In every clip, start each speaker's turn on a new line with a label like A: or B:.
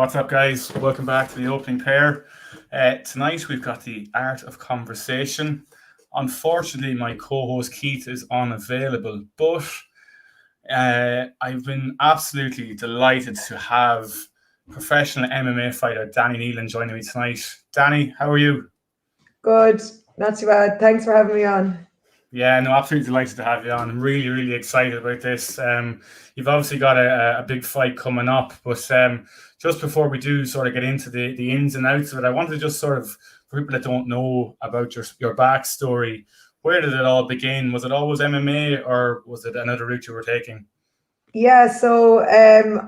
A: What's up, guys? Welcome back to the opening pair. Tonight we've got the art of conversation. Unfortunately, my co-host Keith is unavailable, but I've been absolutely delighted to have professional MMA fighter Danni Neilan joining me tonight. Danni, how are you?
B: Good, not too bad. Thanks for having me on.
A: Yeah, no, absolutely delighted to have you on. I'm really, really excited about this. You've obviously got a big fight coming up, but just before we do sort of get into the ins and outs of it, I wanted to just sort of, for people that don't know about your backstory, where did it all begin? Was it always MMA or was it another route you were taking?
B: Yeah, so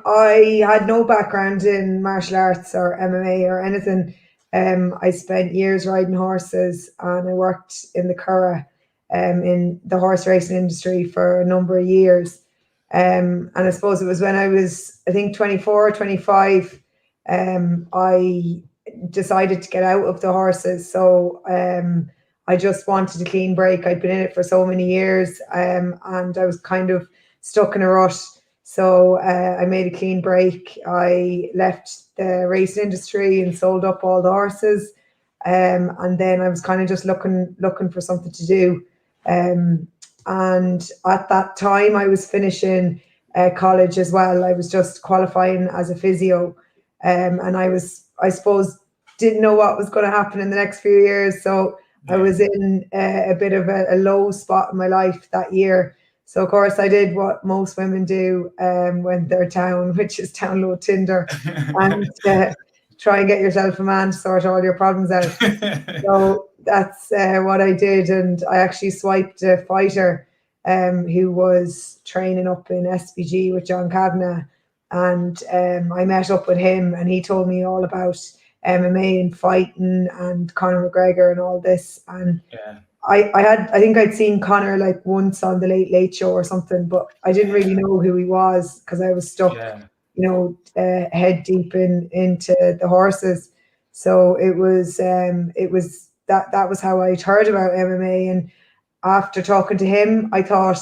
B: I had no background in martial arts or MMA or anything. I spent years riding horses and I worked in the Curragh in the horse racing industry for a number of years. And I suppose it was when I was, I think, 24, 25, I decided to get out of the horses. So I just wanted a clean break. I'd been in it for so many years and I was kind of stuck in a rut. So I made a clean break. I left the racing industry and sold up all the horses. And then I was kind of just looking for something to do. And at that time, I was finishing college as well. I was just qualifying as a physio. And I suppose, didn't know what was going to happen in the next few years. So I was in a bit of a low spot in my life that year. So, of course, I did what most women do when they're down, which is download Tinder and try and get yourself a man to sort all your problems out. So that's what I did. And I actually swiped a fighter who was training up in SPG with John Kavanagh. And I met up with him and he told me all about MMA and fighting and Conor McGregor and all this. And I think I'd seen Conor like once on the Late Late Show or something, but I didn't really know who he was because I was stuck, head deep into the horses. So it was that was how I'd heard about MMA. And after talking to him, I thought,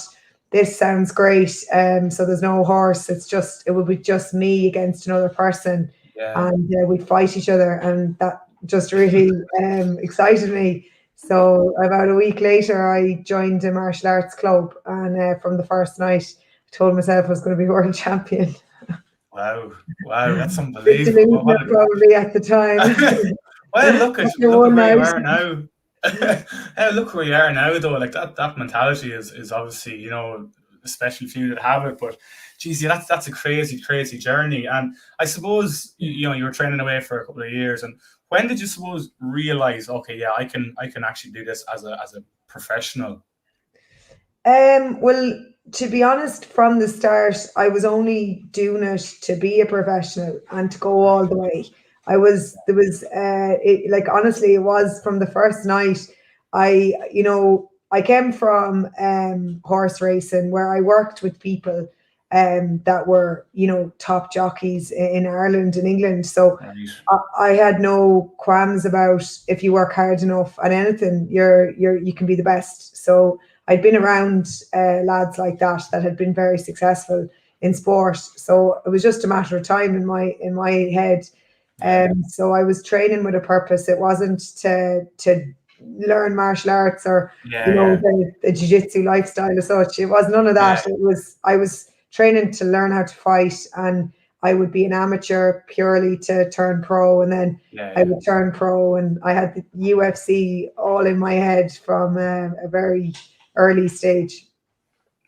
B: this sounds great. So there's no horse. It would be just me against another person, and we'd fight each other, and that just really excited me. So about a week later, I joined a martial arts club, and from the first night, I told myself I was going to be world champion.
A: Wow, that's unbelievable.
B: Probably at the time.
A: Well, look at where you are now. Look where you are now, though. Like that mentality is obviously, especially for you that have it. But geez, that's a crazy journey. And I suppose you were training away for a couple of years. And when did you realize, okay, yeah, I can actually do this as a professional?
B: Well, to be honest, from the start, I was only doing it to be a professional and to go all the way. Honestly, it was from the first night. I came from horse racing where I worked with people that were, top jockeys in Ireland and England. So I had no qualms about if you work hard enough at anything, you can be the best. So I'd been around lads like that had been very successful in sport. So it was just a matter of time in my head. So I was training with a purpose. It wasn't to learn martial arts or the jiu-jitsu lifestyle as such. It was none of that. I was training to learn how to fight, and I would be an amateur purely to turn pro, and then I would turn pro, and I had the UFC all in my head from a very early stage.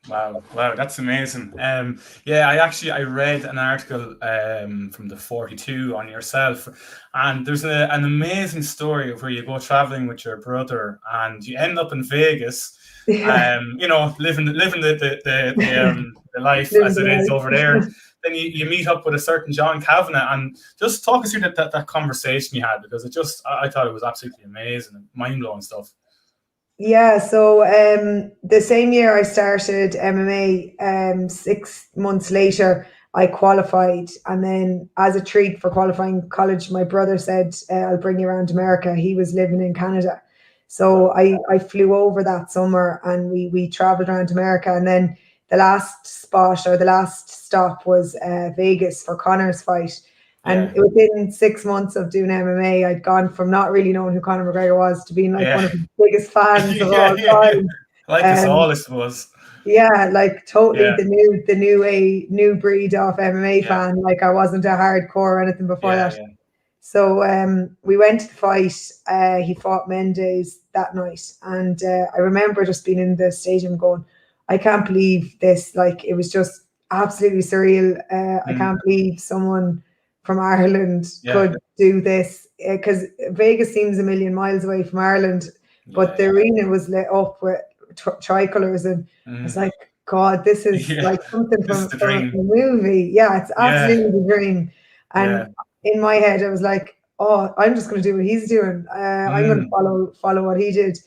A: Wow, that's amazing. I read an article from the 42 on yourself, and there's an amazing story of where you go traveling with your brother and you end up in Vegas, living the life as it is over there. Then you meet up with a certain John Kavanagh, and just talk us through that conversation you had, because I thought it was absolutely amazing and mind-blowing stuff.
B: Yeah, so the same year I started MMA, 6 months later, I qualified. And then as a treat for qualifying college, my brother said, I'll bring you around America. He was living in Canada. So I flew over that summer and we traveled around America. And then the last stop was Vegas for Conor's fight. And
A: Yeah.
B: within 6 months of doing MMA, I'd gone from not really knowing who Conor McGregor was to being like one of his biggest fans of all time.
A: Like us all, I suppose.
B: Yeah, like totally
A: Yeah.
B: the new breed of MMA
A: Yeah.
B: fan. Like I wasn't a hardcore or anything before
A: Yeah.
B: that. So we went to the fight. He fought Mendes that night, and I remember just being in the stadium going, "I can't believe this!" Like it was just absolutely surreal. I can't believe someone from Ireland could do this because Vegas seems a million miles away from Ireland, but the arena was lit up with tricolors, and I was like, "God, this is like something
A: This is
B: from
A: the
B: a
A: dream.
B: movie." Yeah, it's absolutely the dream. And
A: Yeah.
B: in my head, I was like, "Oh, I'm just going to do what he's doing. I'm going to follow what he did."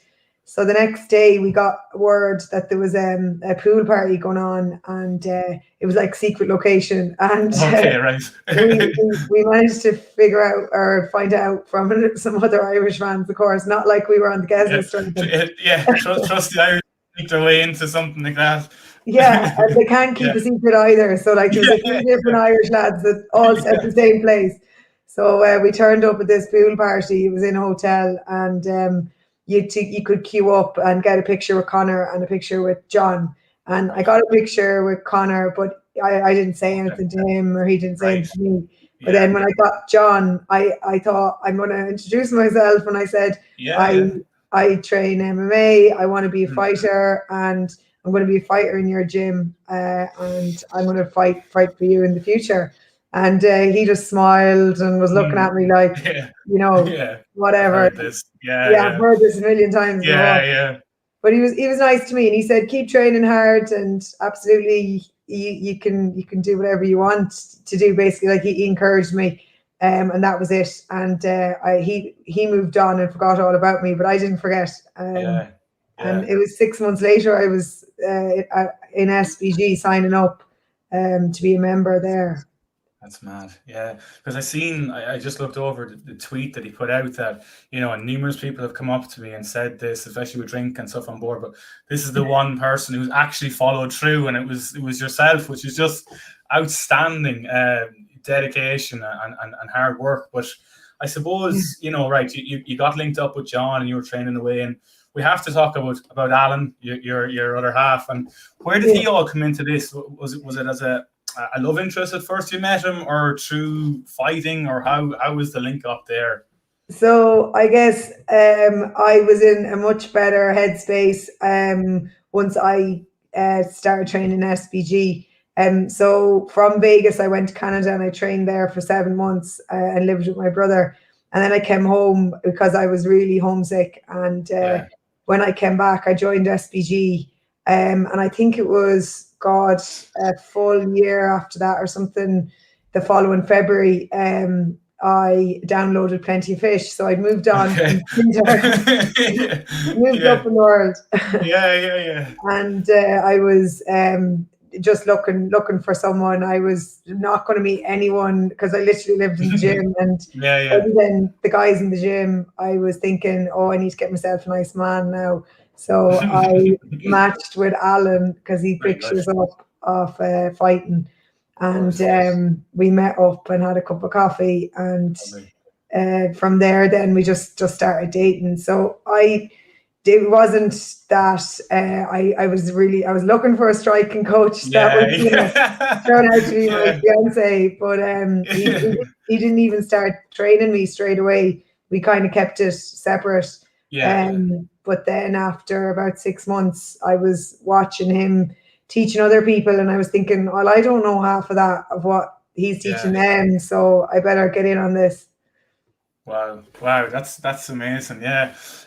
B: So the next day, we got word that there was a pool party going on, and it was like secret location. And
A: Okay, right.
B: we managed to figure out or find out from some other Irish fans, of course, not like we were on the guest list or anything.
A: Trust the Irish to make their way into something like that.
B: Yeah, and they can't keep a secret either. So like there was a few different Irish lads that all at the same place. So we turned up at this pool party. It was in a hotel, and you could queue up and get a picture with Conor and a picture with John. And I got a picture with Conor, but I didn't say anything to him or he didn't say anything to me. But then when I got John, I thought I'm going to introduce myself, and I said I train MMA. I want to be a fighter, and I'm going to be a fighter in your gym, and I'm going to fight for you in the future. And he just smiled and was looking at me like, whatever.
A: I've heard this.
B: I've heard this a million times before.
A: Yeah.
B: But he was nice to me, and he said, "Keep training hard, and absolutely, you can do whatever you want to do." Basically, like he encouraged me, and that was it. And he moved on and forgot all about me, but I didn't forget. And it was 6 months later, I was in SBG signing up to be a member there.
A: That's mad. Yeah, because I just looked over the tweet that he put out that, and numerous people have come up to me and said this, especially with drink and stuff on board, but this is the one person who's actually followed through, and it was yourself, which is just outstanding dedication and hard work. But I suppose, right, you got linked up with John and you were training away, and we have to talk about Alan, your other half, and where did he all come into this? Was it as a love interest at first you met him, or through fighting, or how was the link up there?
B: So I guess I was in a much better headspace once I started training SBG. So from Vegas, I went to Canada and I trained there for 7 months and lived with my brother. And then I came home because I was really homesick. And when I came back, I joined SBG. And I think it was, a full year after that or something, the following February, I downloaded Plenty of Fish. So I moved on from Tinder, moved up in the world. And I was just looking for someone. I was not going to meet anyone because I literally lived in the gym. And other than the guys in the gym, I was thinking, oh, I need to get myself a nice man now. So I matched with Alan because he pictures up of fighting. And we met up and had a cup of coffee. And from there, then we just started dating. So it wasn't that I was looking for a striking coach that would turn out to be my fiance, but he didn't even start training me straight away. We kind of kept it separate. But then after about 6 months, I was watching him teaching other people, and I was thinking, well, I don't know half of that of what he's teaching them, so I better get in on this.
A: Wow, that's amazing.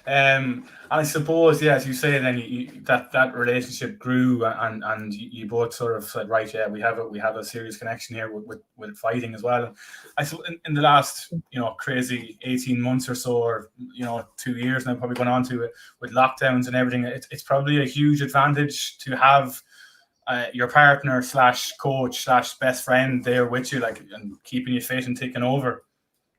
A: And I suppose, as you say, then that relationship grew, and you both sort of said, right, we have a serious connection here with fighting as well. And I suppose in the last crazy 18 months or so, or 2 years now, probably going on to it with lockdowns and everything, it's probably a huge advantage to have your partner / coach / best friend there with you, like, and keeping you fit and taking over.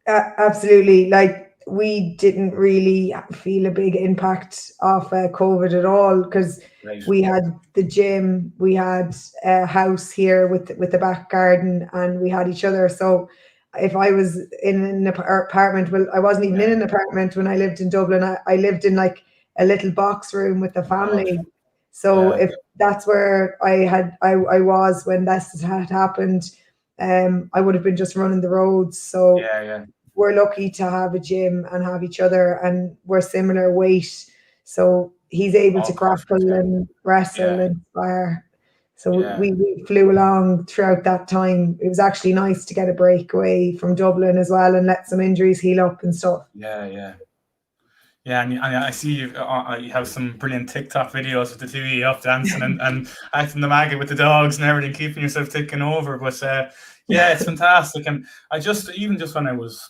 B: Absolutely. Like we didn't really feel a big impact of COVID at all because we had the gym, we had a house here with the back garden, and we had each other. So if I was in an apartment, well, I wasn't even in an apartment when I lived in Dublin. I lived in like a little box room with the
A: God.
B: family. So if that's where I was when this had happened, I would have been just running the roads. So
A: Yeah.
B: we're lucky to have a gym and have each other, and we're similar weight. So he's able to
A: All perfect.
B: grapple and wrestle
A: Yeah.
B: and spar. So
A: Yeah.
B: we flew along throughout that time. It was actually nice to get a break away from Dublin as well and let some injuries heal up and stuff.
A: Yeah. And I see you have some brilliant TikTok videos with the two of you up dancing and acting the maggot with the dogs and everything, keeping yourself ticking over. But yeah, it's fantastic. And I even just when I was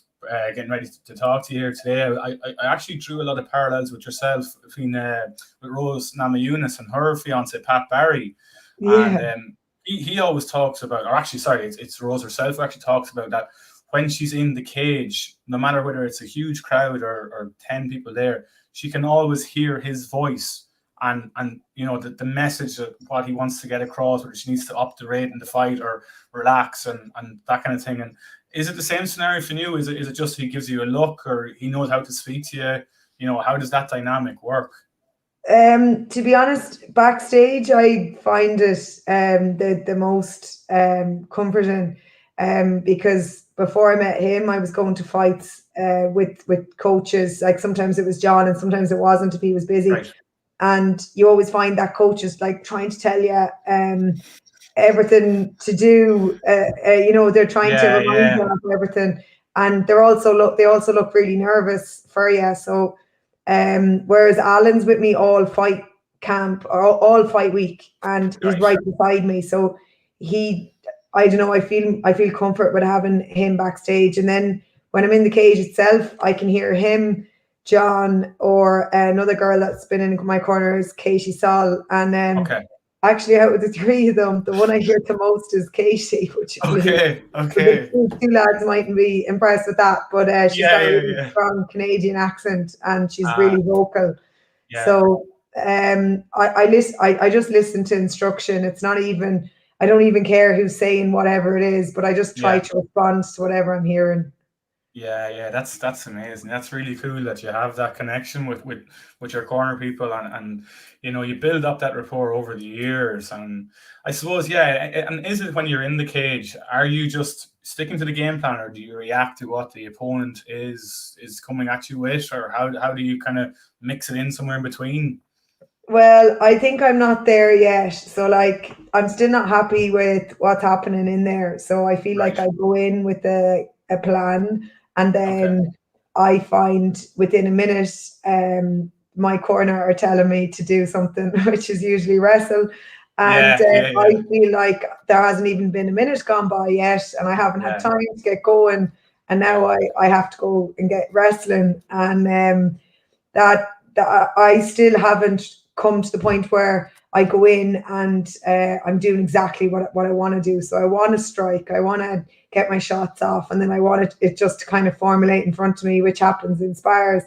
A: getting ready to talk to you here today, I actually drew a lot of parallels with yourself between with Rose Namajunas and her fiance Pat Barry. And
B: Yeah.
A: he always talks about, or actually, sorry, it's Rose herself who actually talks about that when she's in the cage, no matter whether it's a huge crowd or 10 people there, she can always hear his voice and the message of what he wants to get across, whether she needs to up the rate in the fight or relax and that kind of thing. And is it the same scenario for you? Is it just he gives you a look or he knows how to speak to you? How does that dynamic work?
B: To be honest, backstage I find it the most comforting because before I met him, I was going to fights with coaches. Like sometimes it was John, and sometimes it wasn't if he was busy.
A: Right.
B: And you always find that coach is like trying to tell you everything to do. They're trying to remind you of everything, and they also look really nervous for you. So, whereas Alan's with me all fight camp or all fight week, and he's right beside me. So I don't know. I feel comfort with having him backstage, and then when I'm in the cage itself, I can hear him, John, or another girl that's been in my corner is Katie Saul, and
A: Okay.
B: actually, out of the three of them, the one I hear the most is Katie, which is weird.
A: Okay.
B: The two lads mightn't be impressed with that, but she's got a really strong Canadian accent and she's really vocal.
A: Yeah.
B: So I just listen to instruction. It's not even, I don't even care who's saying whatever it is, but I just try to respond to whatever I'm hearing.
A: Yeah, that's amazing. That's really cool that you have that connection with your corner people and you build up that rapport over the years. And I suppose, and is it when you're in the cage, are you just sticking to the game plan or do you react to what the opponent is coming at you with, or how do you kind of mix it in somewhere in between?
B: Well, I think I'm not there yet. So like I'm still not happy with what's happening in there. So I feel like I go in with a plan and then I find within a minute my corner are telling me to do something, which is usually wrestle. And I feel like there hasn't even been a minute gone by yet and I haven't had time to get going. And now I have to go and get wrestling. And that I still haven't come to the point where I go in and I'm doing exactly what I want to do. So I want to strike, I want to get my shots off, and then I want it just to kind of formulate in front of me, which happens in spars.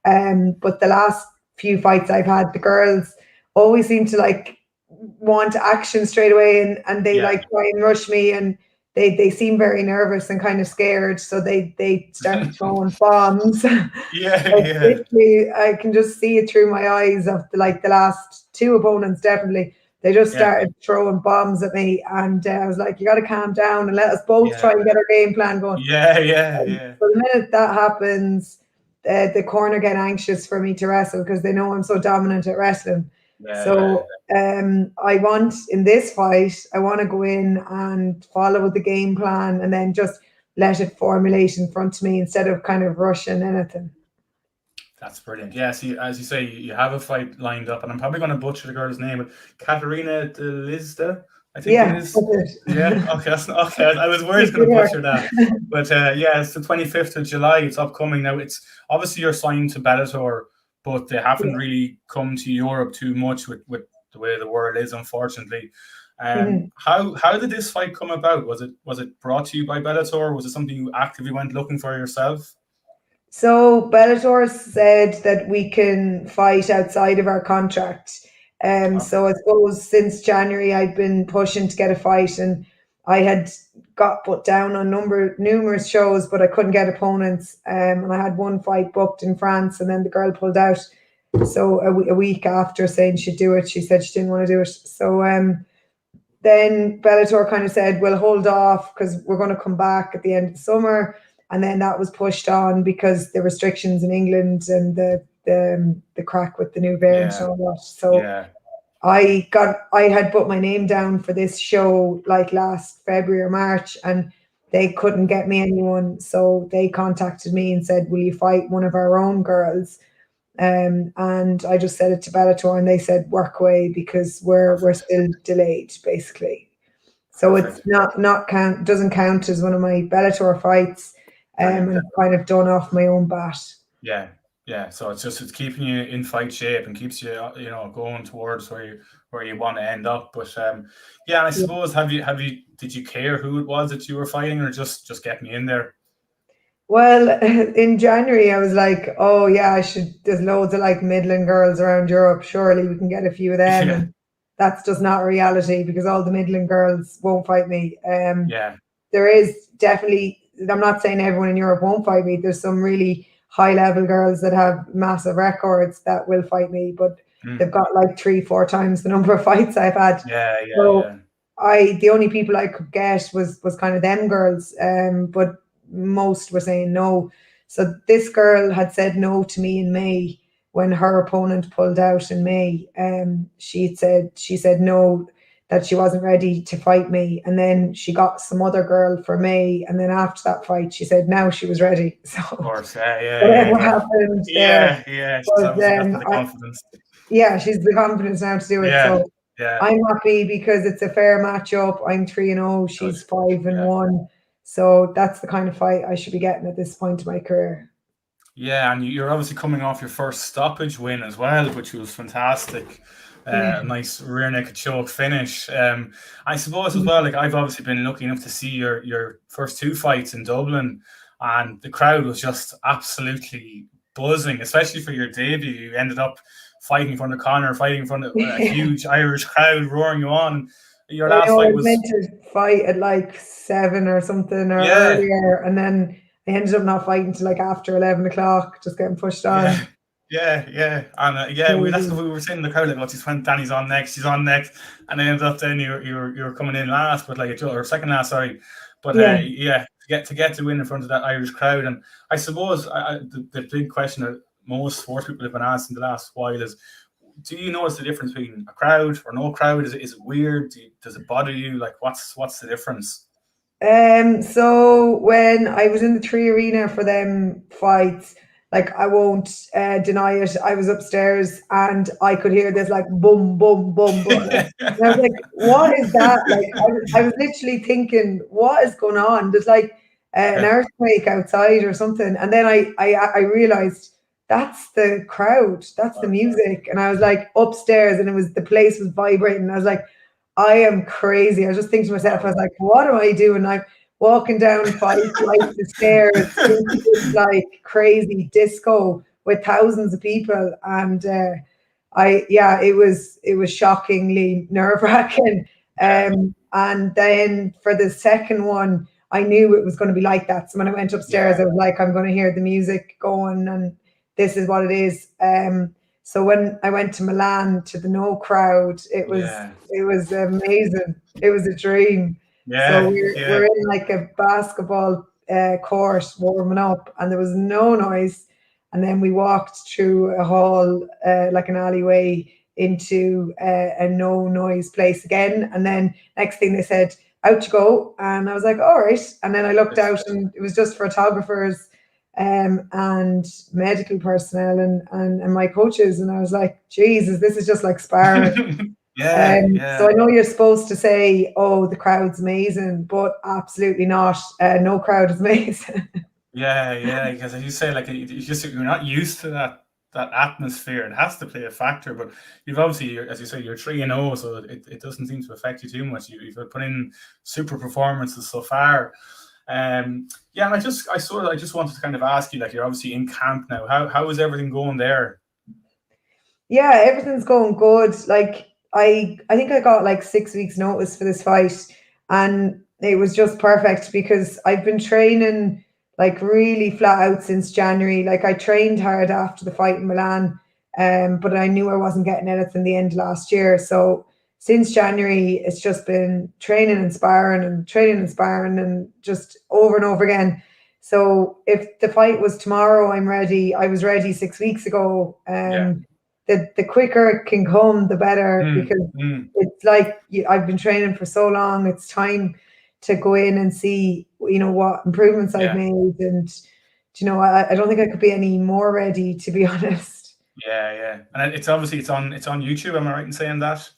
B: But the last few fights I've had, the girls always seem to like want action straight away, and they like try and rush me, and they seem very nervous and kind of scared, so they start throwing bombs. Literally, I can just see it through my eyes of the last two opponents. Definitely, they just started throwing bombs at me, and I was like, "You got to calm down and let us both try and get our game plan going." So the minute that happens, the corner get anxious for me to wrestle because they know I'm so dominant at wrestling. I want in this fight, I want to go in and follow the game plan and then just let it formulate in front of me instead of kind of rushing anything.
A: That's brilliant. Yeah, see, as you say, you have a fight lined up, and I'm probably going to butcher the girl's name, but Katarina Delizda, I think it is. Yeah, okay, okay. I was worried I was going to butcher that. But it's the 25th of July. It's upcoming now. It's obviously you're signed to Bellator, but they haven't really come to Europe too much with the way the world is, unfortunately. How did this fight come about? Was it brought to you by Bellator? Was it something you actively went looking for yourself?
B: So Bellator said that we can fight outside of our contract. So I suppose since January I'd been pushing to get a fight, and I had got put down on numerous shows, but I couldn't get opponents. And I had one fight booked in France, and then the girl pulled out. So a week after saying she'd do it, she said she didn't want to do it. So then Bellator kind of said, we'll hold off because we're going to come back at the end of the summer. And then that was pushed on because the restrictions in England and the crack with the new variant and all that. So I had put my name down for this show like last February or March, and they couldn't get me anyone. So they contacted me and said, will you fight one of our own girls? And I just said it to Bellator, and they said work away because we're still delayed, basically. So it's doesn't count as one of my Bellator fights, and kind of done off my own bat.
A: Yeah. So it's keeping you in fight shape and keeps you going towards where you want to end up. But I suppose did you care who it was that you were fighting, or just get me in there?
B: Well, in January, I was like, oh, yeah, I should. There's loads of like Midland girls around Europe. Surely we can get a few of them. And that's just not reality because all the Midland girls won't fight me. There is definitely, I'm not saying everyone in Europe won't fight me. There's some really high level girls that have massive records that will fight me, but they've got like 3-4 times the number of fights I've had. The only people I could get was kind of them girls. But most were saying no. So this girl had said no to me in May when her opponent pulled out in May. She said no, that she wasn't ready to fight me. And then she got some other girl for May. And then after that fight, she said now she was ready. So
A: of course,
B: whatever happened there.
A: She's the confidence.
B: She's the confidence now to do it. So I'm happy because it's a fair matchup. I'm 3-0, she's 5-1. So that's the kind of fight I should be getting at this point in my career.
A: Yeah, and you're obviously coming off your first stoppage win as well, which was fantastic. Nice rear naked choke finish. I suppose as well, like I've obviously been lucky enough to see your first 2 fights in Dublin, and the crowd was just absolutely buzzing, especially for your debut. You ended up fighting in front of Conor, fighting in front of a huge Irish crowd roaring you on. Your last fight was
B: meant to fight at like 7 or something or earlier, and then I ended up not fighting till like after 11 o'clock, just getting pushed on.
A: And that's what we were saying in the crowd, like, she's when Danny's on next, she's on next, and then ended up then you were coming in last, but or second last, sorry, but to get to win in front of that Irish crowd. And I suppose the big question that most sports people have been asked in the last while is, do you notice the difference between a crowd or no crowd? Is it weird? Does it bother you? Like, what's the difference?
B: So when I was in the 3 Arena for them fights, like I won't deny it, I was upstairs and I could hear this like boom, boom, boom, boom. And I was like, what is that? Like I was literally thinking, what is going on? There's like an earthquake outside or something. And then I realized that's the crowd, that's the music. And I was like upstairs and the place was vibrating. I was like, I am crazy. I was just thinking to myself, I was like, what am I doing? I'm walking down 5 flights of stairs into this like crazy disco with thousands of people. And it was shockingly nerve-wracking. And then for the second one, I knew it was going to be like that. So when I went upstairs, I was like, I'm going to hear the music going and this is what it is. So when I went to Milan to the no crowd, it was amazing. It was a dream. So we're in like a basketball court warming up, and there was no noise. And then we walked through a hall, like an alleyway, into a no noise place again. And then next thing they said, out you go. And I was like, all right. And then I looked out and it was just photographers and medical personnel and my coaches. And I was like, Jesus, this is just like sparring. So I know you're supposed to say, oh, the crowd's amazing, but absolutely not. No crowd is amazing.
A: Because as you say, like you're not used to that atmosphere. It has to play a factor, but you've obviously, as you say, you're 3-0, so it doesn't seem to affect you too much. You've put in super performances so far. And I just wanted to kind of ask you, like, you're obviously in camp now. How is everything going there?
B: Yeah, everything's going good. Like I think I got like 6 weeks notice for this fight, and it was just perfect because I've been training like really flat out since January. Like I trained hard after the fight in Milan, but I knew I wasn't getting anything the end of last year. So since January, it's just been training and sparring and just over and over again. So if the fight was tomorrow, I'm ready. I was ready 6 weeks ago.
A: Yeah.
B: The quicker it can come, the better,
A: Mm,
B: because
A: mm.
B: it's like I've been training for so long. It's time to go in and see, what improvements I've
A: Yeah.
B: made. And, I don't think I could be any more ready, to be honest.
A: Yeah, yeah. And it's obviously it's on YouTube, am I right in saying that?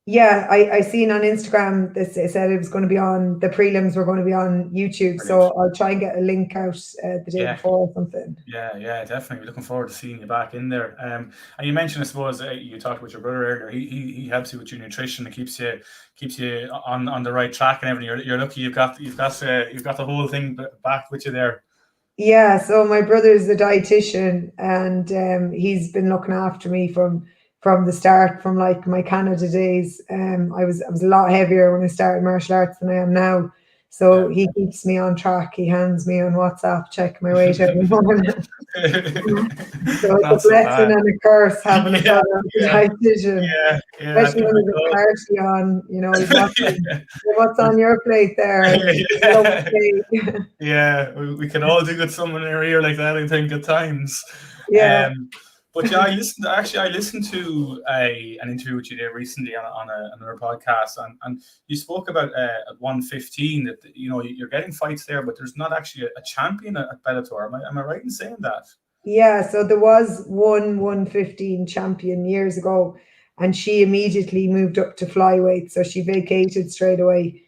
B: Yeah, I seen on Instagram this, it said it was going to be on, the prelims were going to be on YouTube.
A: Brilliant.
B: So I'll try and get a link out the day
A: Yeah.
B: before or something.
A: Yeah, definitely. Looking forward to seeing you back in there. And you mentioned, I suppose, you talked about your brother earlier. He helps you with your nutrition and keeps you on the right track and everything. You're lucky you've got the whole thing back with you there.
B: Yeah, so my brother's a dietitian, and he's been looking after me from the start, from like my Canada days. I was a lot heavier when I started martial arts than I am now. So
A: Yeah.
B: he keeps me on track. He hands me on WhatsApp, check my weight every morning. So it's a
A: Not so
B: blessing
A: bad.
B: and a curse having a
A: Yeah,
B: brother who's a
A: yeah,
B: dietitian,
A: I
B: especially
A: think
B: when
A: we
B: there's a
A: all.
B: party on. He's watching, "What's on your plate there?" And love
A: Yeah.
B: steak.
A: Yeah, we can all do with someone in our ear like that, I think, at times.
B: Yeah.
A: But yeah, I listened to an interview with you there recently on another podcast, and you spoke about at 115 that you're getting fights there, but there's not actually a champion at Bellator. Am I right in saying that?
B: Yeah, so there was one 115 champion years ago, and she immediately moved up to flyweight. So she vacated straight away.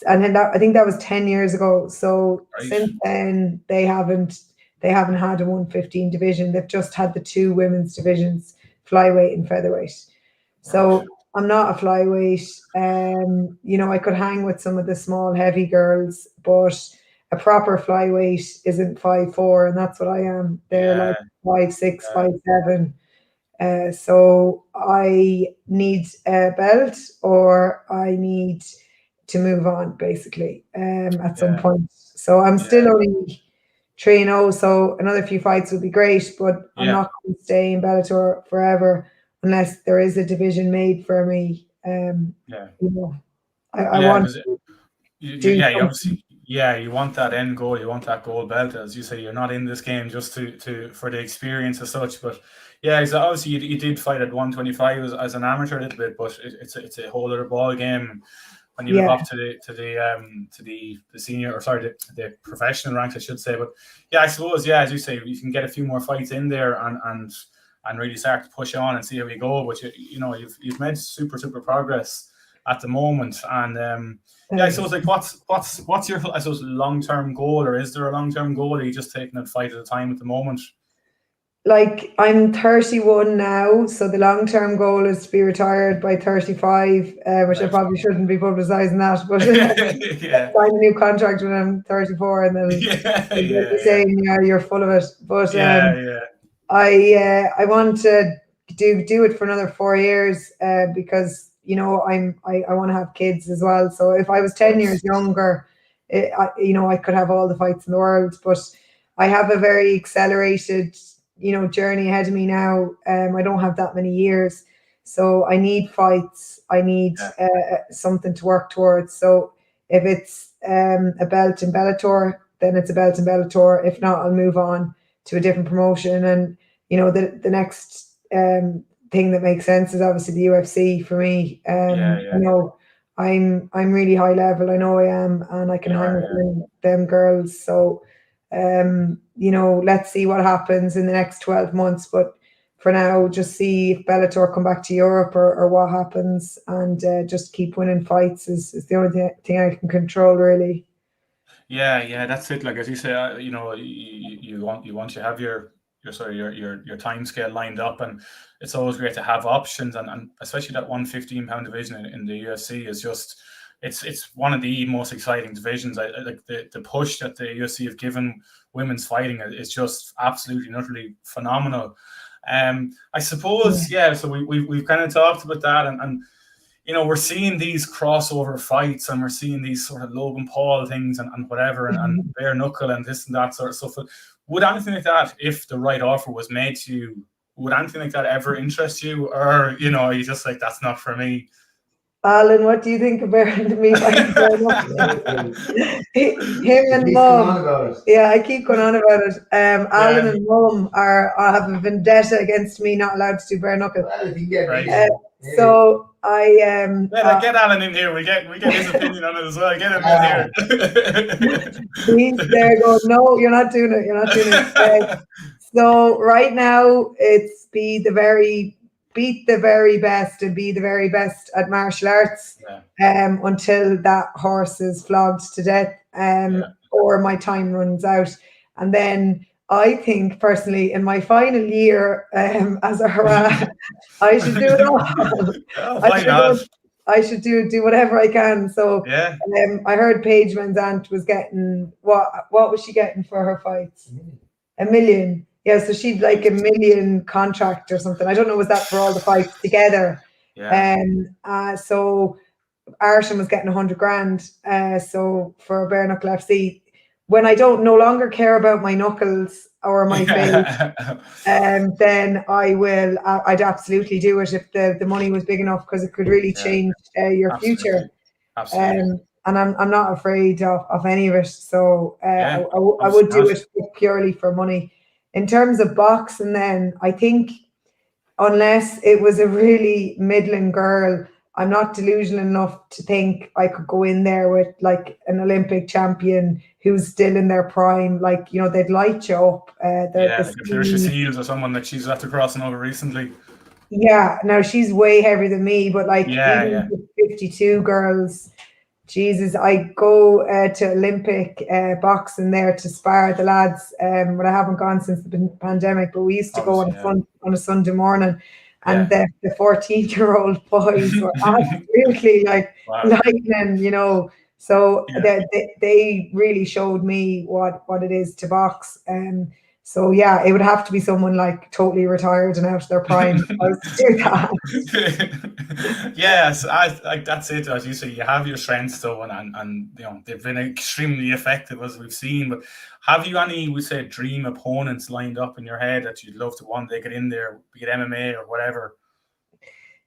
B: And then I think that was 10 years ago. So
A: Right.
B: since then they haven't had a 115 division. They've just had the two women's divisions, flyweight and featherweight.
A: Right.
B: So I'm not a flyweight. I could hang with some of the small heavy girls, but a proper flyweight isn't 5'4", and that's what I am. They're like
A: Yeah.
B: 5'6",
A: Yeah.
B: 5'7". So I need a belt, or I need to move on, basically, at some
A: Yeah.
B: point. So I'm
A: Yeah.
B: still only 3-0, so another few fights would be great, but I'm
A: Yeah.
B: not going to stay in Bellator forever unless there is a division made for me.
A: Yeah.
B: I
A: Yeah.
B: want
A: Because
B: to do
A: you
B: something.
A: obviously, you want that end goal, you want that gold belt, as you say. You're not in this game just to for the experience as such. But yeah, so obviously you did fight at 125 as an amateur a little bit, but it's a whole other ball game when you move
B: Yeah,
A: up to the senior, or sorry, the professional ranks, I should say. But yeah, I suppose, yeah, as you say, you can get a few more fights in there and really start to push on and see how we go. But you've made super progress at the moment. And yeah, I suppose,
B: thanks.
A: like, what's your, I suppose, long term goal, or is there a long term goal? Or are you just taking it fight at a time at the moment?
B: Like, I'm 31 now, so the long-term goal is to be retired by 35, which I
A: Right.
B: probably shouldn't be publicising that, but
A: Yeah.
B: sign a new contract when I'm 34, and
A: Yeah.
B: they'll be
A: Yeah.
B: saying, "Yeah, you're full of it." But
A: Yeah. Yeah.
B: I want to do it for another 4 years, because I want to have kids as well. So if I was
A: Of
B: 10 years
A: course.
B: younger, I could have all the fights in the world. But I have a very accelerated journey ahead of me now. I don't have that many years, so I need fights. I need
A: Yeah.
B: something to work towards. So if it's a belt in Bellator, then it's a belt in Bellator. If not, I'll move on to a different promotion. And the next thing that makes sense is obviously the UFC for me.
A: Yeah. Yeah.
B: I'm really high level. I know I am, and I can
A: You
B: hang
A: are.
B: with
A: Yeah.
B: them girls. So let's see what happens in the next 12 months. But for now, just see if Bellator come back to Europe, or what happens, and just keep winning fights is the only thing I can control, really.
A: Yeah, that's it. Like, as you say, you want to have your time scale lined up, and it's always great to have options, and especially that 115 pound division in the UFC is just, it's one of the most exciting divisions. I like the push that the UFC have given women's fighting is just absolutely and utterly phenomenal. I
B: Yeah.
A: suppose, yeah. So we've kind of talked about that, and we're seeing these crossover fights, and we're seeing these sort of Logan Paul things and whatever, and bare knuckle and this and that sort of stuff. Would anything like that, if the right offer was made to you, would anything like that ever interest you, or are you just like, that's not for me?
B: Alan, what do you think about me fighting bare knuckle? Him and Mum. Yeah, I keep going on about it. Alan and Mum have a vendetta against me not allowed to do bare knuckle.
A: Right.
B: So I
A: get Alan in here. We get his opinion on it as well. Get him in here.
B: He's there going, no, you're not doing it. You're not doing it. So right now it's beat the very best and be the very best at martial arts until that horse is flogged to death or my time runs out. And then I think personally in my final year as a hurrah, I should do it all.
A: Why not?
B: I should do whatever I can. So I heard Paige Van Zandt was getting what was she getting for her fights? $1 million. Yeah, so she'd like $1 million contract or something. I don't know, was that for all the fights together?
A: Yeah.
B: So Arshan was getting 100 grand. So for bare knuckle FC, when I no longer care about my knuckles or my face, then I'd absolutely do it if the money was big enough, because it could really change your future.
A: Absolutely.
B: And I'm not afraid of any of it. So I would do it purely for money. In terms of boxing, then I think unless it was a really middling girl, I'm not delusional enough to think I could go in there with like an Olympic champion who's still in their prime. Like, they'd light you up.
A: Like a Patricia Seals or someone that she's after crossing over recently.
B: Yeah, now she's way heavier than me, but like even the 52 girls, Jesus, I go to Olympic boxing there to spar the lads, but I haven't gone since the pandemic. But we used to go on a Sunday morning, and the 14-year-old boys were absolutely like lightning, So they really showed me what it is to box. So yeah, it would have to be someone like totally retired and out of their prime to do
A: that. Yes, that's it. As you say, you have your strengths though, and they've been extremely effective as we've seen. But have you any, we say, dream opponents lined up in your head that you'd love to one day get in there, be it MMA or whatever?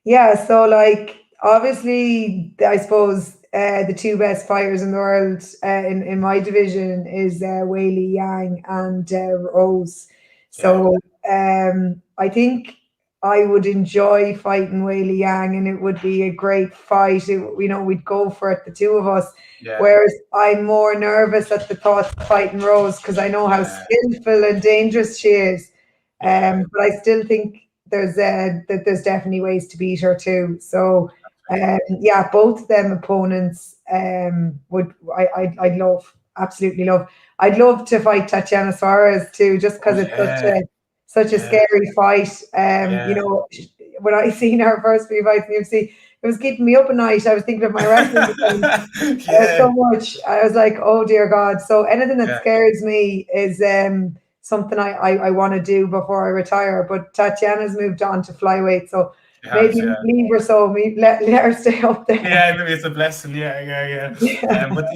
B: Yeah, so like obviously, I suppose the two best fighters in the world in my division is Weili Yang and Rose. So I think I would enjoy fighting Weili Yang, and it would be a great fight. We'd go for it, the two of us. Whereas I'm more nervous at the thought of fighting Rose, because I know how skillful and dangerous she is. But I still think there's definitely ways to beat her too. So both of them opponents I'd love, absolutely love. I'd love to fight Tatiana Suarez too, just because it's such a scary fight. When I seen her first few fights in the UFC, it was keeping me up at night. I was thinking of my wrestling so much. I was like, oh dear God. So anything that scares me is something I want to do before I retire. But Tatiana's moved on to flyweight, so maybe leave her, so let her stay up there.
A: Yeah, maybe it's a blessing. But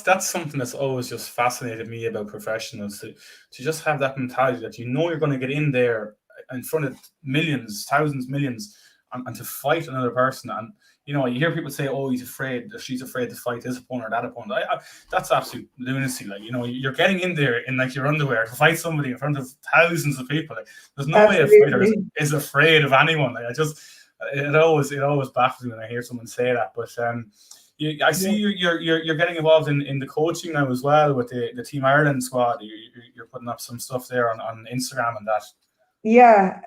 A: that's something that's always just fascinated me about professionals, to just have that mentality that you're going to get in there in front of millions, thousands, millions, and to fight another person. And you hear people say, "Oh, he's afraid," or "She's afraid to fight this opponent or that opponent." That's absolute lunacy. Like, you're getting in there in like your underwear to fight somebody in front of thousands of people. Like, there's no way a fighter is afraid of anyone. Like, it always baffles me when I hear someone say that. But I see you're getting involved in the coaching now as well with the Team Ireland squad. You're putting up some stuff there on Instagram and that.
B: Yeah,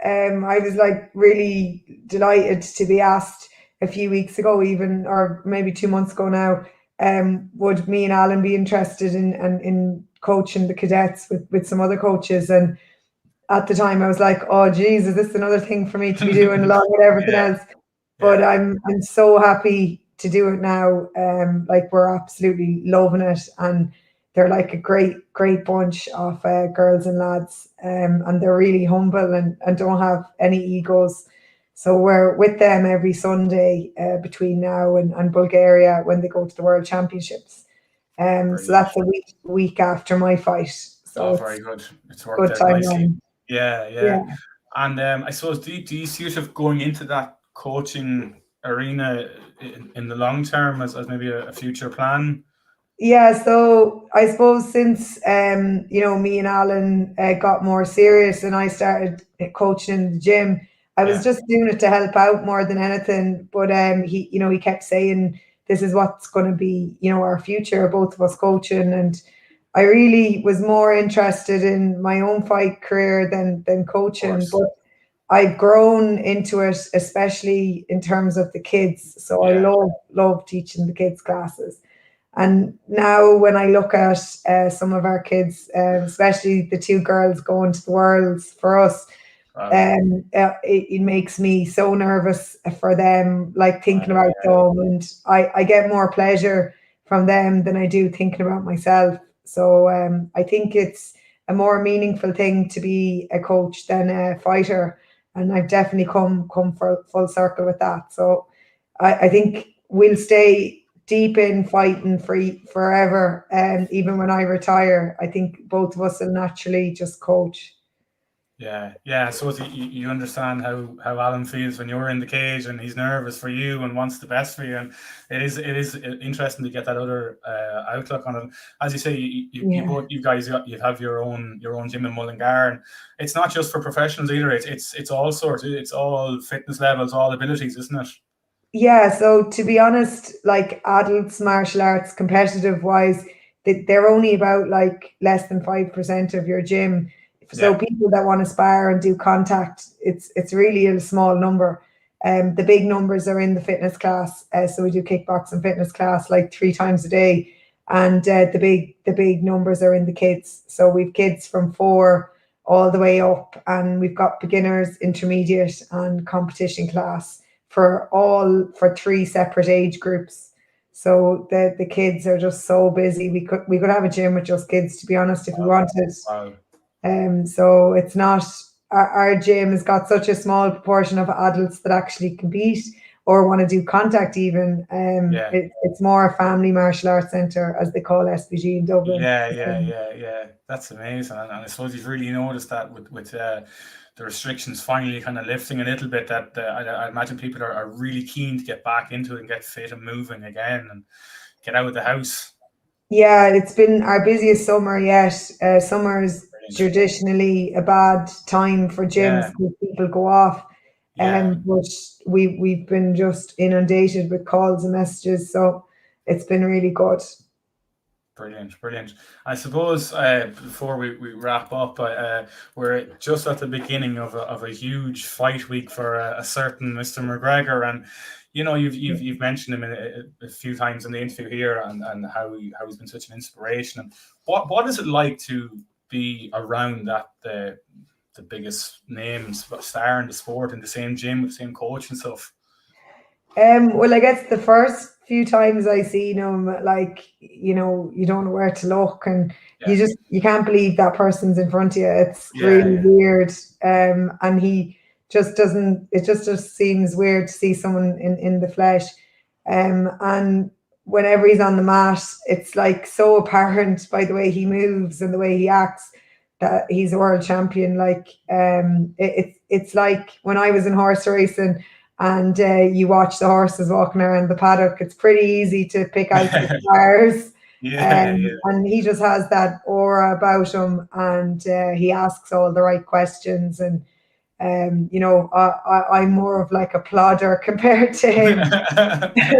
B: I was like really delighted to be asked a few weeks ago, even, or maybe 2 months ago now, would me and Alan be interested in coaching the cadets with some other coaches? And at the time I was like, oh Jesus, this is another thing for me to be doing along with everything else. But I'm so happy to do it now. Like, we're absolutely loving it, and they're like a great bunch of girls and lads, and they're really humble and don't have any egos. So we're with them every Sunday between now and Bulgaria when they go to the World Championships. So that's a week after my fight. So
A: Oh,
B: it's
A: very good. It's worked
B: good
A: out nicely.
B: timeline.
A: Yeah. And I suppose, do you see yourself going into that coaching arena in the long term as maybe a future plan?
B: Yeah, so I suppose since me and Alan got more serious and I started coaching in the gym, I was
A: Yeah,
B: just doing it to help out more than anything. But he kept saying this is what's going to be, our future, both of us coaching. And I really was more interested in my own fight career than
A: of
B: coaching.
A: course.
B: But I've grown into it, especially in terms of the kids. So I
A: Yeah,
B: love teaching the kids classes. And now when I look at some of our kids, especially the two girls going to the Worlds for us,
A: wow.
B: it makes me so nervous for them, like thinking about
A: Yeah,
B: them. And I get more pleasure from them than I do thinking about myself. So I think it's a more meaningful thing to be a coach than a fighter. And I've definitely come full circle with that. So I think we'll stay deep in fighting forever. And even when I retire, I think both of us will naturally just coach.
A: yeah. So you understand how Alan feels when you're in the cage and he's nervous for you and wants the best for you, and it is interesting to get that other outlook on it. As you say, you
B: Yeah.
A: both, you guys, you have your own gym in Mullingar, and it's not just for professionals either. It's all sorts. It's all fitness levels, all abilities, isn't it?
B: Yeah, so to be honest, like adults martial arts competitive wise, they're only about like less than 5% of your gym. So
A: Yeah,
B: people that want to spar and do contact, it's really a small number. The big numbers are in the fitness class. So we do kickboxing fitness class like 3 times a day, and the big numbers are in the kids. So we've kids from 4 all the way up, and we've got beginners, intermediate, and competition class for 3 separate age groups. So the kids are just so busy. We could have a gym with just kids, to be honest, if we wanted.
A: wow.
B: So it's not our gym has got such a small proportion of adults that actually compete or want to do contact even.
A: Yeah.
B: It's more a family martial arts centre, as they call SPG in Dublin.
A: Yeah. That's amazing, and I suppose you've really noticed that with the restrictions finally kind of lifting a little bit. That I imagine people are really keen to get back into it and get fit and moving again and get out of the house.
B: Yeah, it's been our busiest summer yet. Summer is
A: Brilliant.
B: traditionally a bad time for gyms
A: Yeah,
B: because people go off.
A: yeah.
B: But we've been just inundated with calls and messages, so it's been really good.
A: Brilliant. I suppose before we wrap up, we're just at the beginning of a huge fight week for a certain Mr. McGregor, and you've mentioned him a few times in the interview here, and how he's been such an inspiration. And what is it like to be around that the biggest names star in the sport in the same gym with the same coach and stuff?
B: Well, I guess the first few times I seen him, like, you don't know where to look, and
A: Yeah,
B: you can't believe that person's in front of you. It's really
A: yeah,
B: weird. And he just doesn't, it just seems weird to see someone in the flesh. And whenever he's on the mat, it's like so apparent by the way he moves and the way he acts that he's a world champion. Like, it's like when I was in horse racing and you watch the horses walking around the paddock, it's pretty easy to pick out the
A: yeah,
B: stars.
A: yeah,
B: And he just has that aura about him, and he asks all the right questions. And I'm more of like a plodder compared to him.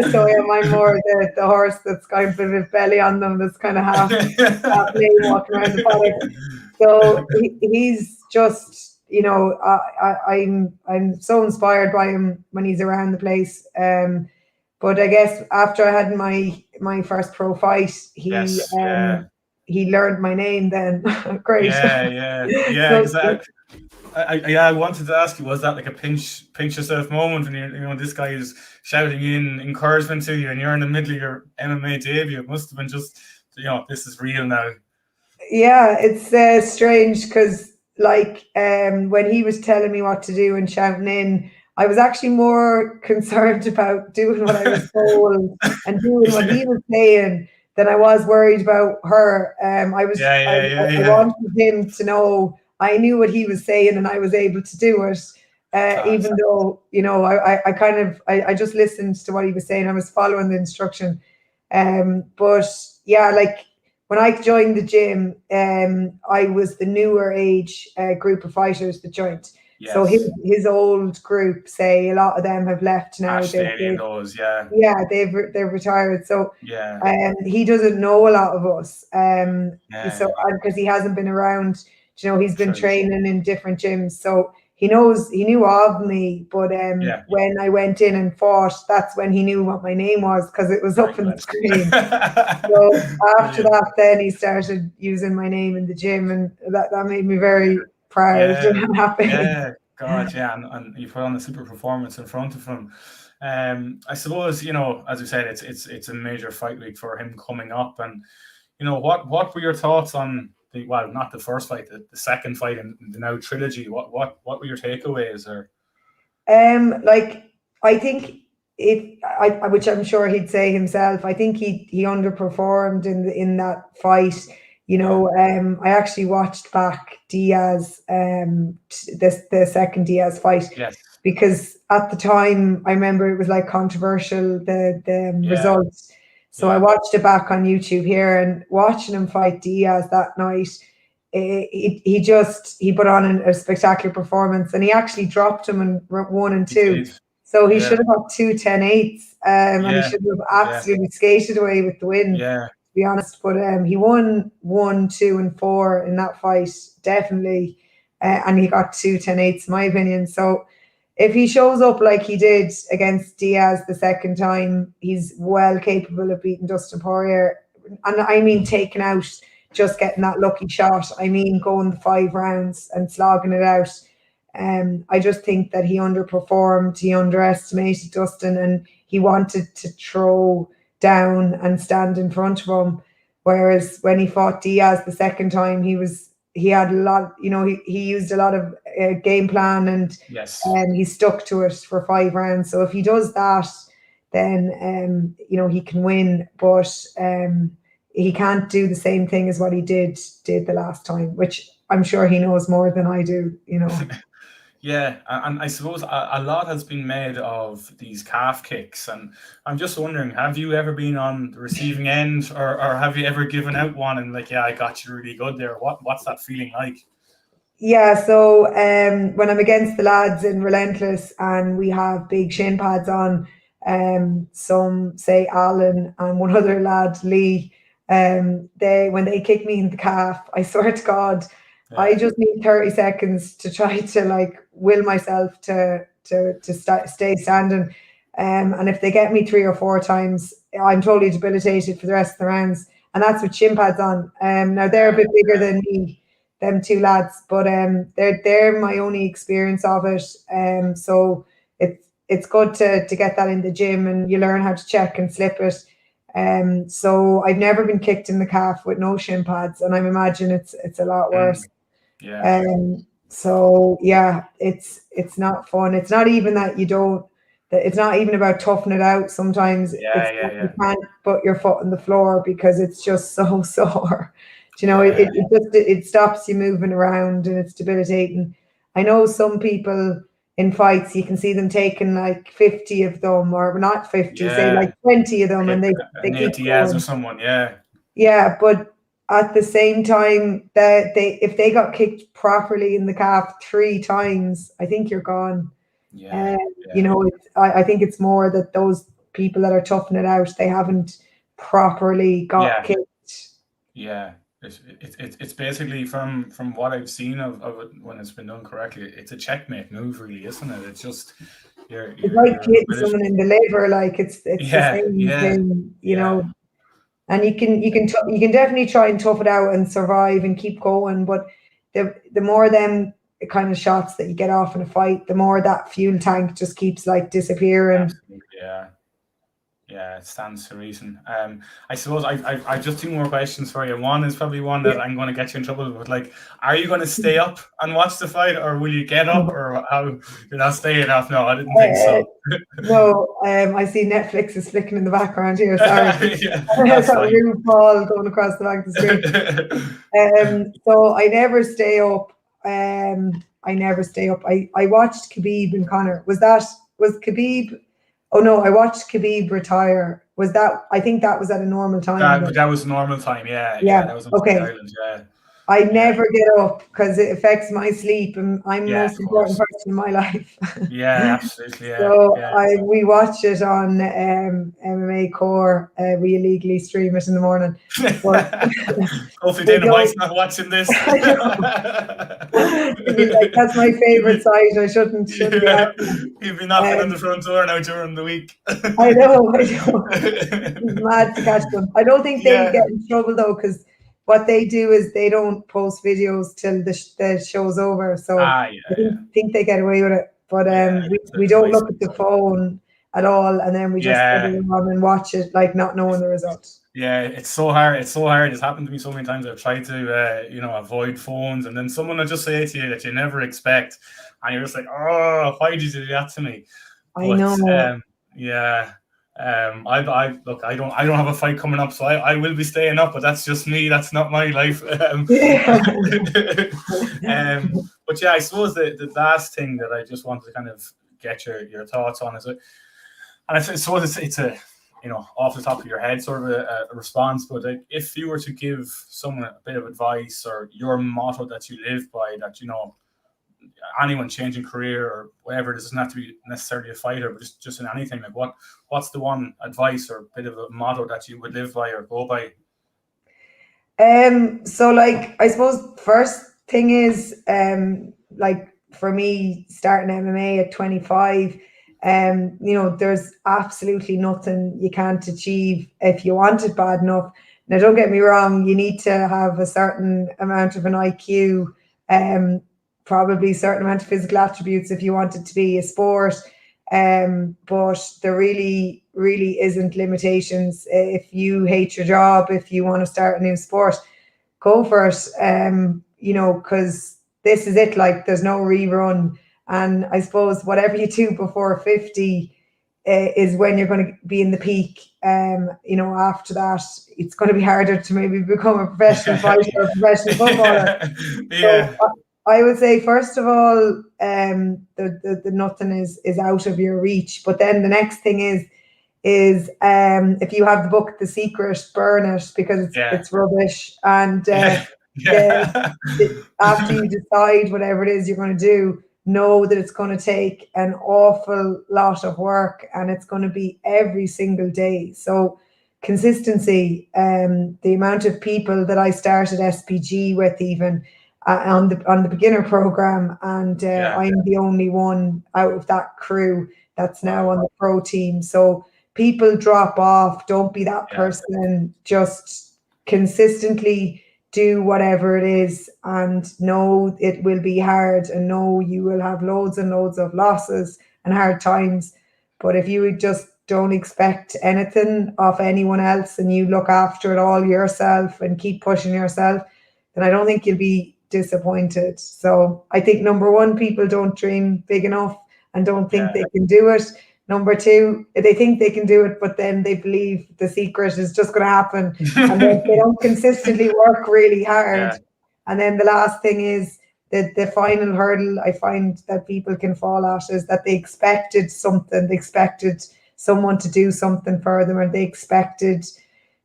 B: So I'm more the horse that's got a bit of belly on them, that's kind of half lame walking around the paddock. So he's just, I'm so inspired by him when he's around the place. But I guess after I had my first pro fight,
A: yes, yeah.
B: he learned my name then. Great.
A: Yeah,
B: So
A: exactly. I wanted to ask you, was that like a pinch yourself moment when this guy is shouting in encouragement to you and you're in the middle of your MMA debut? It must have been just, this is real now.
B: yeah, it's strange because like when he was telling me what to do and shouting in, I was actually more concerned about doing what I was told and doing what he was saying than I was worried about her. I wanted him to know I knew what he was saying and I was able to do it. Even though, you know, I just listened to what he was saying. I was following the instruction. But yeah, like when I joined the gym, I was the newer age group of fighters that joined.
A: Yes.
B: So his old group, say a lot of them have left now. They've retired. So he doesn't know a lot of us. So because he hasn't been around, you know, he's been training in different gyms. So he knew of me, but when I went in and fought, that's when he knew what my name was because it was up on the screen. So after that, then he started using my name in the gym, and that made me very proud and happy.
A: Yeah, God, yeah, and you put on a super performance in front of him. I suppose, you know, as you said, it's a major fight week for him coming up, and you know, what were your thoughts on not the first fight, the second fight in the now trilogy? What were your takeaways? Or
B: like I think which I'm sure he'd say himself, I think he underperformed in that fight. You know, I actually watched back Diaz, the second Diaz fight, because at the time I remember it was like controversial the results. So I watched it back on YouTube here, and watching him fight Diaz that night, he put on a spectacular performance, and he actually dropped him in 1 and 2. So he should have got 2 10-8s, and he should have absolutely skated away with the win. To be honest, but he won 1, 2, and 4 in that fight, definitely, and he got 2 10-8s, in my opinion. So if he shows up like he did against Diaz the second time, he's well capable of beating Dustin Poirier. And I mean taking out, just getting that lucky shot. I mean going the 5 rounds and slogging it out. I just think that he underperformed. He underestimated Dustin, and he wanted to throw down and stand in front of him. Whereas when he fought Diaz the second time, he had a lot, you know, he used a lot of game plan, and he stuck to it for 5 rounds. So if he does that, then you know, he can win. But he can't do the same thing as what he did the last time, which I'm sure he knows more than I do, you know.
A: Yeah, and I suppose a lot has been made of these calf kicks, and I'm just wondering, have you ever been on the receiving end, or have you ever given out one and like, yeah, I got you really good there? What's that feeling like?
B: Yeah, so when I'm against the lads in Relentless and we have big shin pads on, some say Alan and one other lad, Lee, when they kick me in the calf, I swear to God, I just need 30 seconds to try to like will myself to stay standing. And if they get me 3 or 4 times, I'm totally debilitated for the rest of the rounds. And that's with shin pads on. Now they're a bit bigger than me, them 2 lads, but they're my only experience of it. So it's good to get that in the gym, and you learn how to check and slip it. So I've never been kicked in the calf with no shin pads, and I imagine it's a lot worse. So yeah, it's not fun. It's not even that it's not even about toughing it out. Sometimes you can't put your foot on the floor because it's just so sore. You know, it stops you moving around, and it's debilitating. I know some people in fights, you can see them taking like 50 of them, or not 50, say like 20 of them, and they keep going.
A: Or someone,
B: yeah, but at the same time, that if they got kicked properly in the calf 3 times, I think you're gone. You know, I think it's more that those people that are toughing it out, they haven't properly got kicked.
A: It's basically from what I've seen of it when it's been done correctly, it's a checkmate move, really, isn't it? It's just
B: it's like hitting someone in the liver, like it's the same thing, you know. And you can definitely try and tough it out and survive and keep going, but the more them kind of shots that you get off in a fight, the more that fuel tank just keeps like disappearing.
A: Absolutely, Yeah, it stands to reason. I suppose I've just two more questions for you. One is probably one that I'm going to get you in trouble with. Like, are you going to stay up and watch the fight, or will you get up, or how? You're not staying up? No, I didn't think so.
B: No, I see Netflix is flicking in the background here. Sorry,
A: Yeah,
B: I've
A: that's
B: got a
A: fine.
B: blue ball going across the back of the screen. So I never stay up. I never stay up. I watched Khabib and Conor. Was Khabib? Oh no, I watched Khabib retire. Was that? I think that was at a normal time.
A: That was normal time. Yeah,
B: Yeah.
A: that was on the
B: Okay.
A: island. Yeah.
B: I
A: Yeah.
B: never get up because it affects my sleep, and I'm the
A: Yeah,
B: most
A: of
B: important
A: course.
B: person in my life.
A: Yeah, absolutely. Yeah.
B: So
A: Yeah.
B: we watch it on MMA Core. We illegally stream it in the morning. But
A: Hopefully
B: we
A: Dana White's
B: don't.
A: not watching this.
B: I know. He'd be like, that's my favorite site. I shouldn't be
A: Yeah.
B: having
A: He'd be knocking on
B: it.
A: the front door now during the week.
B: I know. He's mad to catch them. I don't think they
A: Yeah.
B: get in trouble though, because what they do is they don't post videos till the show's over. So I think they get away with it. But we don't look at the phone at all, and then we just put it on and watch it, like not knowing the result.
A: Yeah, it's so hard. It's so hard. It's happened to me so many times. I've tried to, avoid phones, and then someone will just say to you that you never expect, and you're just like, "Oh, why did you do that to me?"
B: I know.
A: Yeah. I look. I don't have a fight coming up, so I will be staying up. But that's just me. That's not my life. But yeah, I suppose the last thing that I just wanted to kind of get your thoughts on is it, and I suppose it's a off the top of your head sort of a response, but like, if you were to give someone a bit of advice or your motto that you live by, that anyone changing career or whatever, it doesn't have to be necessarily a fighter, but just in anything, like what's the one advice or bit of a motto that you would live by or go by?
B: So like, I suppose first thing is like for me starting MMA at 25, there's absolutely nothing you can't achieve if you want it bad enough. Now, don't get me wrong, you need to have a certain amount of an IQ, probably a certain amount of physical attributes if you want it to be a sport. But there really, really isn't limitations. If you hate your job, if you want to start a new sport, go for it. Because this is it. Like, there's no rerun. And I suppose whatever you do before 50 is when you're going to be in the peak. After that, it's going to be harder to maybe become a professional fighter or a professional footballer. So I would say, first of all, the nothing is out of your reach. But then the next thing is if you have the book The Secret, burn it, because it's rubbish. And after you decide whatever it is you're going to do, know that it's going to take an awful lot of work, and it's going to be every single day. So consistency, the amount of people that I started SPG with, even on the beginner program, and I'm the only one out of that crew that's now on the pro team. So people drop off. Don't be that person. Just consistently do whatever it is, and know it will be hard, and know you will have loads and loads of losses and hard times. But if you just don't expect anything of anyone else, and you look after it all yourself and keep pushing yourself, then I don't think you'll be disappointed. So I think, number one, people don't dream big enough and don't think they can do it. Number two, they think they can do it, but then they believe The Secret is just going to happen, and they don't consistently work really hard. And then the last thing is that the final hurdle I find that people can fall at is that they expected something. They expected someone to do something for them, and they expected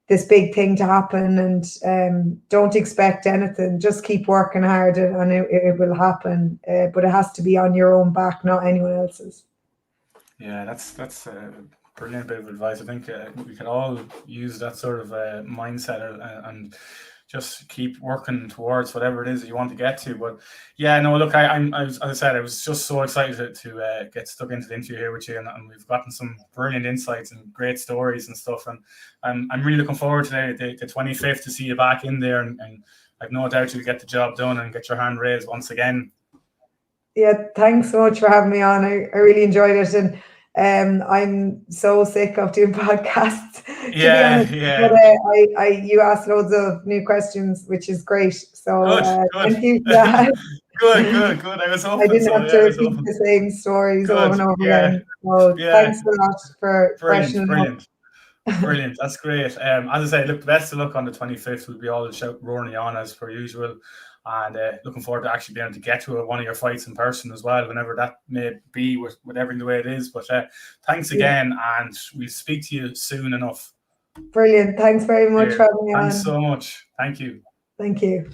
B: this big thing to happen, and don't expect anything. Just keep working hard, and it will happen. But it has to be on your own back, not anyone else's.
A: Yeah, that's a brilliant bit of advice. I think we can all use that sort of mindset and just keep working towards whatever it is that you want to get to. But yeah, no, look, as I said, I was just so excited to get stuck into the interview here with you, and we've gotten some brilliant insights and great stories and stuff. And I'm really looking forward to the 25th to see you back in there, and I've no doubt you'll get the job done and get your hand raised once again.
B: Yeah, thanks so much for having me on. I really enjoyed it. And I'm so sick of doing podcasts, to be
A: Yeah,
B: honest. But
A: yeah.
B: you asked loads of new questions, which is great. So
A: Good, good.
B: thank you for that.
A: Good, good, good. I was
B: I
A: hoping
B: didn't
A: so.
B: have to
A: Yeah, I was
B: repeat
A: hoping.
B: the same stories over
A: Good.
B: and over
A: Yeah,
B: again. So
A: yeah.
B: thanks a lot for
A: Brilliant,
B: freshening up.
A: brilliant. Brilliant. That's great. As I say, look, best of luck on the 25th. We'll be all shout roaring you on as per usual. And looking forward to actually being able to get to one of your fights in person as well, whenever that may be, with everything the way it is. But thanks again, and we'll speak to you soon enough.
B: Brilliant. Thanks very much for
A: Cheers.
B: having me
A: Thanks
B: on.
A: so much. Thank you.
B: Thank you.